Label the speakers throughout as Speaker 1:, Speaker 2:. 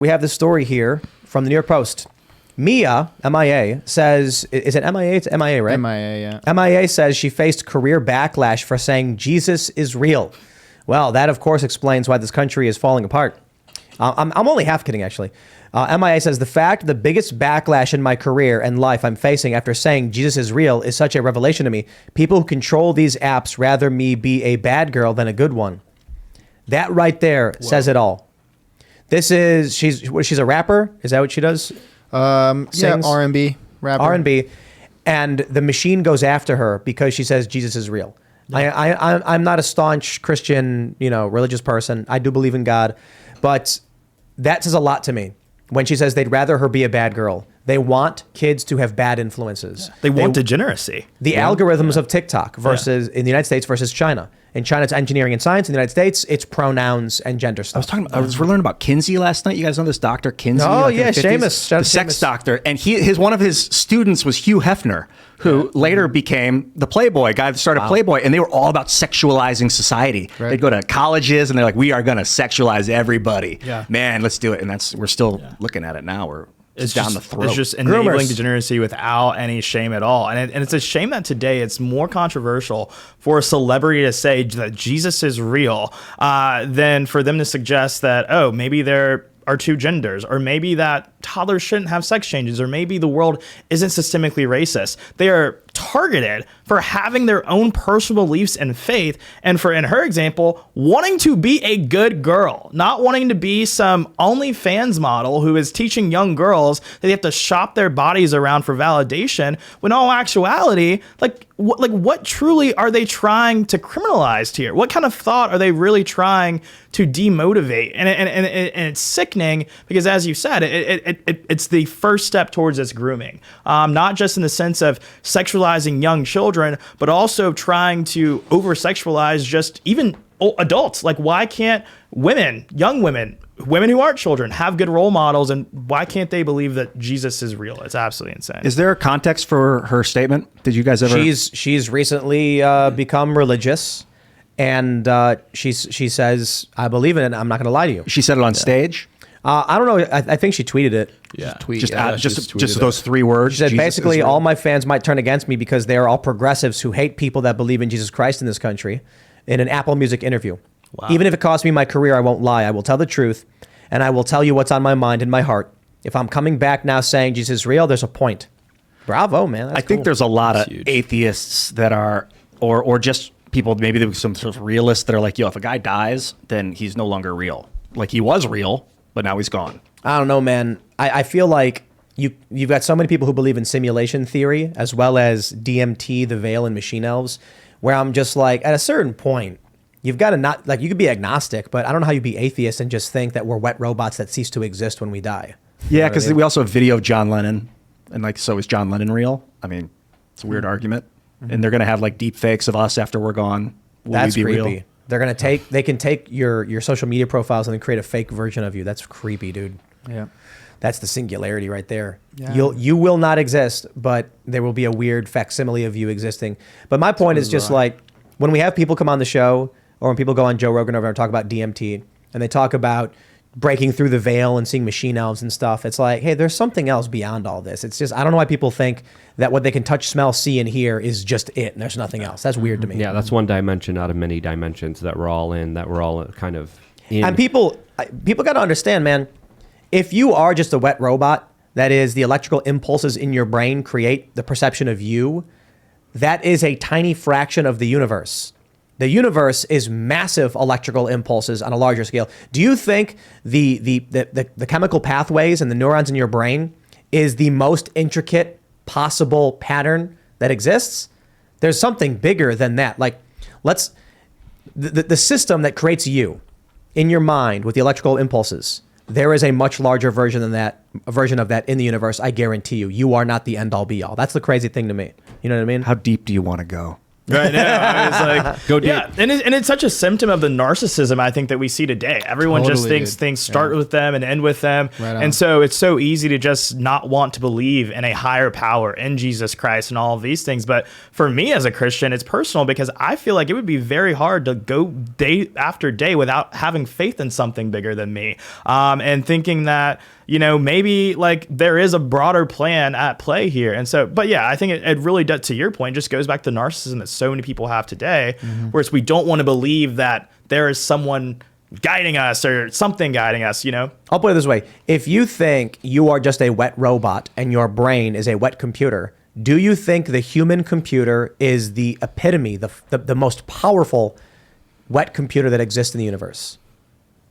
Speaker 1: We have this story here from the New York Post. M.I.A, M.I.A, says, is it M.I.A? It's M.I.A, right?
Speaker 2: M.I.A, yeah.
Speaker 1: M.I.A says she faced career backlash for saying Jesus is real. Well, that, of course, explains why this country is falling apart. I'm only half kidding, actually. M.I.A says, the fact the biggest backlash in my career and life I'm facing after saying Jesus is real is such a revelation to me. People who control these apps rather me be a bad girl than a good one. That right there says it all. This is, she's a rapper? Is that what she does?
Speaker 2: Yeah, R&B rapper.
Speaker 1: R&B. And the machine goes after her because she says Jesus is real. Yeah. I'm not a staunch Christian, religious person. I do believe in God. But that says a lot to me. When she says they'd rather her be a bad girl. They want kids to have bad influences.
Speaker 3: Yeah. They want degeneracy.
Speaker 1: The algorithms of TikTok versus in the United States versus China. In China, it's engineering and science. In the United States, it's pronouns and gender stuff.
Speaker 4: I was learning about Kinsey last night. You guys know this Dr. Kinsey?
Speaker 1: Oh, yeah, Seamus.
Speaker 4: The sex doctor. And one of his students was Hugh Hefner, who later became the Playboy guy that started Playboy. And they were all about sexualizing society. Right. They'd go to colleges and they're like, we are going to sexualize everybody. Yeah. Man, let's do it. And we're still looking at it now. It's down the throat.
Speaker 3: It's just enabling degeneracy without any shame at all. And it's a shame that today it's more controversial for a celebrity to say that Jesus is real than for them to suggest that, oh, maybe there are two genders, or maybe that toddlers shouldn't have sex changes, or maybe the world isn't systemically racist. They are targeted for having their own personal beliefs and faith, and for, in her example, wanting to be a good girl, not wanting to be some OnlyFans model who is teaching young girls that they have to shop their bodies around for validation, when in all actuality, what truly are they trying to criminalize here? What kind of thought are they really trying to demotivate? And it's sickening because, as you said, it's the first step towards this grooming, not just in the sense of sexualizing young children, but also trying to over-sexualize just even adults. Like, why can't women, young women who aren't children, have good role models, and why can't they believe that Jesus is real? It's absolutely insane.
Speaker 4: Is there a context for her statement? Did you guys ever?
Speaker 1: She's recently become religious, and she says, "I believe in it. I'm not going to lie to you."
Speaker 4: She said it on stage.
Speaker 1: I don't know. I think she tweeted it.
Speaker 4: Yeah, just those 3 words.
Speaker 1: She said, basically, all my fans might turn against me because they are all progressives who hate people that believe in Jesus Christ in this country. In an Apple Music interview. Wow. Even if it costs me my career, I won't lie. I will tell the truth, and I will tell you what's on my mind and my heart. If I'm coming back now saying Jesus is real, there's a point. Bravo, man. That's
Speaker 4: I think there's a lot of atheists that are, or just people, maybe there was some sort of realists that are like, yo, if a guy dies, then he's no longer real. Like, he was real, but now he's gone.
Speaker 1: I don't know, man. I feel like you've got so many people who believe in simulation theory, as well as DMT, the veil, and machine elves, where I'm just like, at a certain point, you've got to not, like, you could be agnostic, but I don't know how you be atheist and just think that we're wet robots that cease to exist when we die.
Speaker 4: Yeah, because we also have video of John Lennon, and so is John Lennon real? I mean, it's a weird argument. Mm-hmm. And they're going to have deep fakes of us after we're gone. Will
Speaker 1: That's
Speaker 4: we be
Speaker 1: creepy.
Speaker 4: Real?
Speaker 1: They're going to they can take your social media profiles and then create a fake version of you. That's creepy, dude.
Speaker 4: Yeah.
Speaker 1: That's the singularity right there.
Speaker 4: Yeah.
Speaker 1: You will not exist, but there will be a weird facsimile of you existing. But my point is just when we have people come on the show, or when people go on Joe Rogan over and talk about DMT, and they talk about breaking through the veil and seeing machine elves and stuff, it's like, hey, there's something else beyond all this. It's just, I don't know why people think that what they can touch, smell, see, and hear is just it, and there's nothing else. That's weird to me.
Speaker 5: Yeah, that's one dimension out of many dimensions that we're all in, that we're all kind of in.
Speaker 1: And people got to understand, man, if you are just a wet robot, that is, the electrical impulses in your brain create the perception of you, that is a tiny fraction of the universe. The universe is massive electrical impulses on a larger scale. Do you think the chemical pathways and the neurons in your brain is the most intricate possible pattern that exists? There's something bigger than that. Like, the system that creates you in your mind with the electrical impulses, there is a much larger version of that in the universe. I guarantee you. You are not the end all be all. That's the crazy thing to me. You know what I mean?
Speaker 4: How deep do you want to go?
Speaker 3: Right now, it's like,
Speaker 5: Go deep.
Speaker 3: yeah, and it's such a symptom of the narcissism I think that we see today. Everyone just
Speaker 2: Totally,
Speaker 3: thinks
Speaker 2: dude.
Speaker 3: things start with them and end with them,
Speaker 2: Right on.
Speaker 3: and so it's so easy to just not want to believe in a higher power, in Jesus Christ, and all of these things. But for me as a Christian, it's personal because I feel like it would be very hard to go day after day without having faith in something bigger than me, and thinking that, you know, maybe like there is a broader plan at play here. And so, but yeah, I think it really does, to your point, just goes back to narcissism that so many people have today, whereas we don't want to believe that there is someone guiding us or something guiding us, you know?
Speaker 1: I'll put it this way. If you think you are just a wet robot and your brain is a wet computer, do you think the human computer is the epitome, the most powerful wet computer that exists in the universe?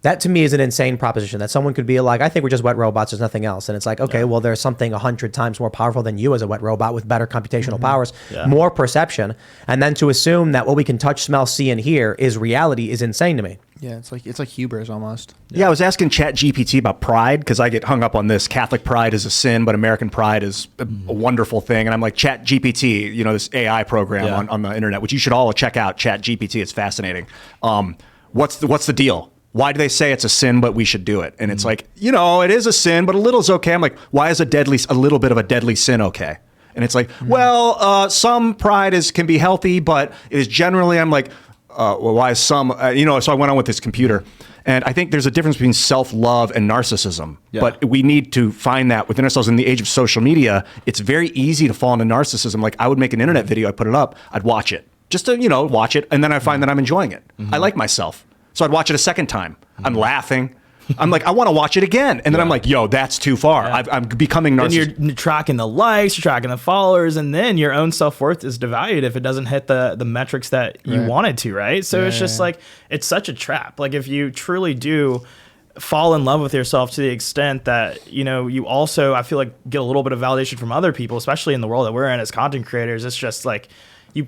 Speaker 1: That to me is an insane proposition, that someone could be like, I think we're just wet robots, there's nothing else. And it's like, okay, well, there's something 100 times more powerful than you as a wet robot with better computational powers, more perception. And then to assume that what we can touch, smell, see, and hear is reality is insane to me.
Speaker 2: Yeah, it's like hubris almost.
Speaker 4: Yeah, I was asking ChatGPT about pride because I get hung up on this. Catholic pride is a sin, but American pride is a wonderful thing. And I'm like, ChatGPT, you know, this AI program on the internet, which you should all check out. ChatGPT, it's fascinating. What's the deal? Why do they say it's a sin, but we should do it? And it's like, you know, it is a sin, but a little is okay. I'm like, why is a little bit of a deadly sin okay? And it's like, well, some pride can be healthy, but it is generally, I'm like, well, why is some, you know, so I went on with this computer. And I think there's a difference between self-love and narcissism.
Speaker 5: Yeah.
Speaker 4: But we need to find that within ourselves. In the age of social media, it's very easy to fall into narcissism. Like I would make an internet video, I'd put it up, I'd watch it. Just to, you know, watch it. And then I find that I'm enjoying it. I like myself. So I'd watch it a second time. I'm laughing. I'm like, I want to watch it again. And then I'm like, yo, that's too far. I'm becoming narcissistic.
Speaker 3: And you're tracking the likes, you're tracking the followers, and then your own self-worth is devalued if it doesn't hit the metrics that you wanted to, right? So it's just like, it's such a trap. Like if you truly do fall in love with yourself to the extent that, you know, you also, I feel like, get a little bit of validation from other people, especially in the world that we're in as content creators. It's just like, you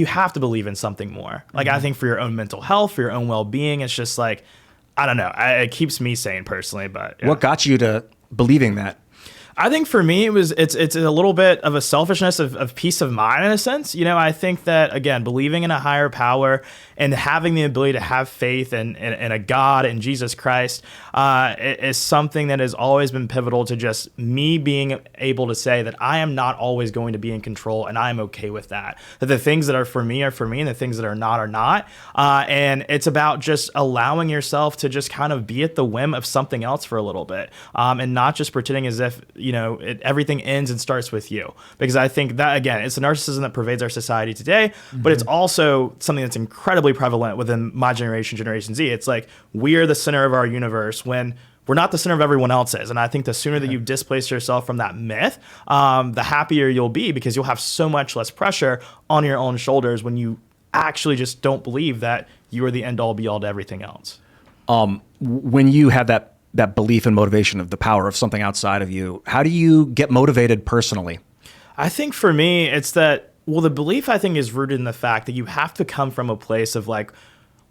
Speaker 3: have to believe in something more. Like I think for your own mental health, for your own well-being, it's just like, I don't know. It keeps me sane personally, but yeah.
Speaker 4: What got you to believing that?
Speaker 3: I think for me, it's a little bit of a selfishness of peace of mind in a sense. You know, I think that, again, believing in a higher power and having the ability to have faith in a God and Jesus Christ is something that has always been pivotal to just me being able to say that I am not always going to be in control and I'm okay with that. That the things that are for me and the things that are not. And it's about just allowing yourself to just kind of be at the whim of something else for a little bit, and not just pretending as if, you know, everything ends and starts with you. Because I think that, again, it's the narcissism that pervades our society today, but it's also something that's incredibly prevalent within my generation, Generation Z. It's like, we're the center of our universe when we're not the center of everyone else's. And I think the sooner that you displace yourself from that myth, the happier you'll be, because you'll have so much less pressure on your own shoulders when you actually just don't believe that you are the end all be all to everything else.
Speaker 4: When you have that belief and motivation of the power of something outside of you, how do you get motivated personally?
Speaker 3: I think for me, it's that, well, the belief I think is rooted in the fact that you have to come from a place of like,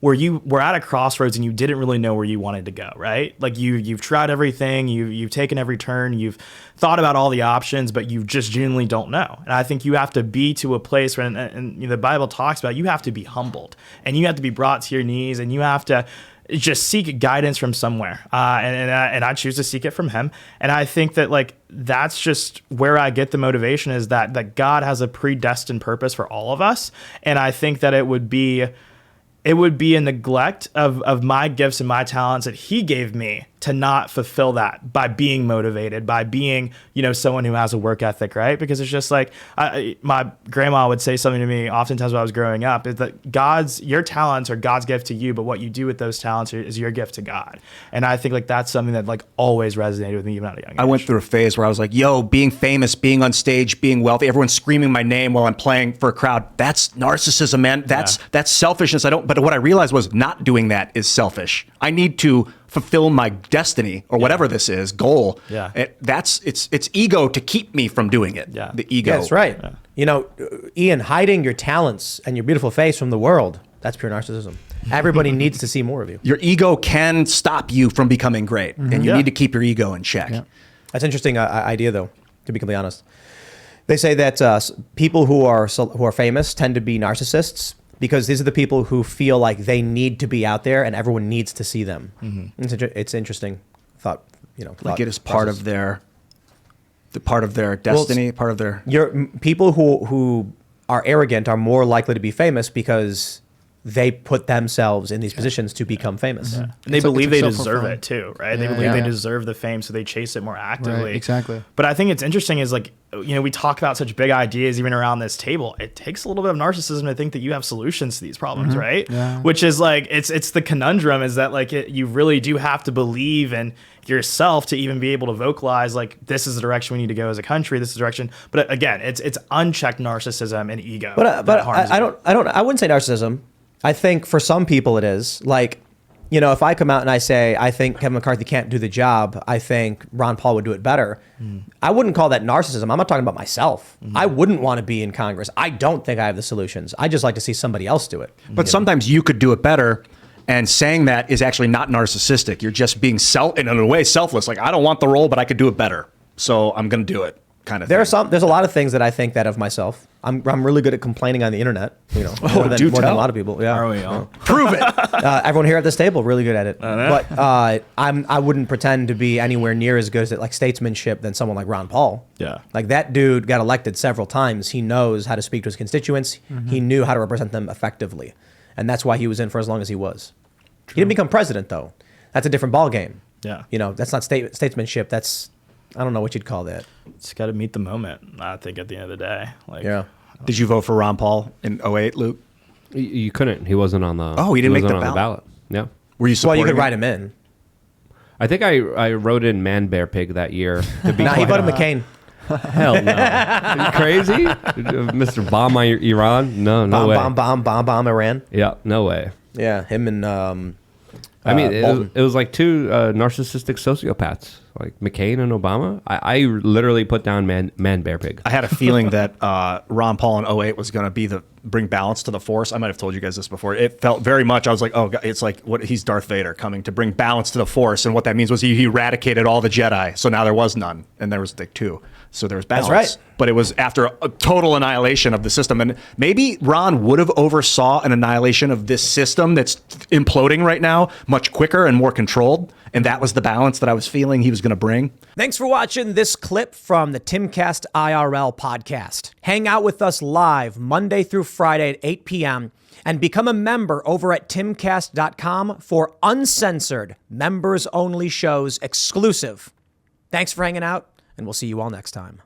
Speaker 3: where you were at a crossroads and you didn't really know where you wanted to go, right? Like you've tried everything, you've taken every turn, you've thought about all the options, but you just genuinely don't know. And I think you have to be to a place where, and you know, the Bible talks about, you have to be humbled and you have to be brought to your knees and you have to just seek guidance from somewhere. And I choose to seek it from him. And I think that like, that's just where I get the motivation, is that God has a predestined purpose for all of us. And I think that it would be a neglect of my gifts and my talents that he gave me to not fulfill that by being motivated, by being, you know, someone who has a work ethic, right? Because it's just like, my grandma would say something to me oftentimes when I was growing up, is that your talents are God's gift to you, but what you do with those talents is your gift to God. And I think like that's something that like always resonated with me even at a young age.
Speaker 4: I went through a phase where I was like, yo, being famous, being on stage, being wealthy, everyone's screaming my name while I'm playing for a crowd. That's narcissism, man. That's selfishness. But what I realized was not doing that is selfish. I need to fulfill my destiny or whatever this is, goal.
Speaker 3: Yeah.
Speaker 4: It's ego to keep me from doing it.
Speaker 3: Yeah.
Speaker 4: The ego.
Speaker 1: Yeah, that's right. Yeah. You know, Ian, hiding your talents and your beautiful face from the world, that's pure narcissism. Everybody needs to see more of you.
Speaker 4: Your ego can stop you from becoming great, and you need to keep your ego in check.
Speaker 2: Yeah.
Speaker 1: That's an interesting idea, though, to be completely honest. They say that people who are famous tend to be narcissists because these are the people who feel like they need to be out there and everyone needs to see them. It's interesting thought.
Speaker 4: Like it is part of their destiny, part of their.
Speaker 1: People who are arrogant are more likely to be famous because they put themselves in these positions to become famous.
Speaker 3: And they believe they deserve it too, right? They believe they deserve the fame, so they chase it more actively.
Speaker 2: Right, exactly.
Speaker 3: But I think it's interesting is like, we talk about such big ideas even around this table. It takes a little bit of narcissism to think that you have solutions to these problems, right? Yeah. Which is like, it's the conundrum is that like you really do have to believe in yourself to even be able to vocalize like, this is the direction we need to go as a country, this is the direction. But again, it's unchecked narcissism and ego.
Speaker 1: But I wouldn't say narcissism. I think for some people it is. Like, if I come out and I say, I think Kevin McCarthy can't do the job, I think Ron Paul would do it better. I wouldn't call that narcissism. I'm not talking about myself. I wouldn't want to be in Congress. I don't think I have the solutions. I just like to see somebody else do it.
Speaker 4: But sometimes you could do it better. And saying that is actually not narcissistic. You're just being in a way, selfless. Like, I don't want the role, but I could do it better. So I'm going to do it. Kind of
Speaker 1: there's a lot of things that I think that of myself. I'm really good at complaining on the internet, more than a lot of people. Yeah.
Speaker 3: Are we all?
Speaker 1: Prove it. Everyone here at this table really good at it. But I wouldn't pretend to be anywhere near as good at like statesmanship than someone like Ron Paul.
Speaker 3: Yeah.
Speaker 1: Like that dude got elected several times. He knows how to speak to his constituents. He knew how to represent them effectively, and that's why he was in for as long as he was. He didn't become president though. That's a different ball game.
Speaker 3: Yeah.
Speaker 1: That's not statesmanship. That's I don't know what you'd call that.
Speaker 3: It's got to meet the moment, I think, at the end of the day. Like,
Speaker 1: yeah.
Speaker 4: Did you vote for Ron Paul in 2008, Luke?
Speaker 5: You couldn't. He wasn't on the.
Speaker 4: Oh, he didn't make the ballot.
Speaker 5: Yeah.
Speaker 4: Were you supporting
Speaker 1: Well, you could
Speaker 4: him?
Speaker 1: write him in.
Speaker 5: I think I wrote in Man Bear Pig that year. To be
Speaker 1: He voted McCain.
Speaker 5: Hell no. Are you crazy? Mr. Bomb Iran? No way.
Speaker 1: Bomb Iran.
Speaker 5: Yeah, no way.
Speaker 1: Yeah, him and
Speaker 5: I mean, it was like two narcissistic sociopaths, like McCain and Obama. I literally put down Man Bear Pig.
Speaker 4: I had a feeling that Ron Paul in 2008 was going to bring balance to the force. I might have told you guys this before. It felt very much, I was like, oh, God, it's like he's Darth Vader coming to bring balance to the force. And what that means was he eradicated all the Jedi. So now there was none. And there was like two. So there was balance.
Speaker 1: That's right.
Speaker 4: But it was after a total annihilation of the system. And maybe Ron would have oversaw an annihilation of this system that's imploding right now much quicker and more controlled. And that was the balance that I was feeling he was going to bring.
Speaker 1: Thanks for watching this clip from the Timcast IRL podcast. Hang out with us live Monday through Friday at 8 p.m. and become a member over at timcast.com for uncensored, members-only shows exclusive. Thanks for hanging out, and we'll see you all next time.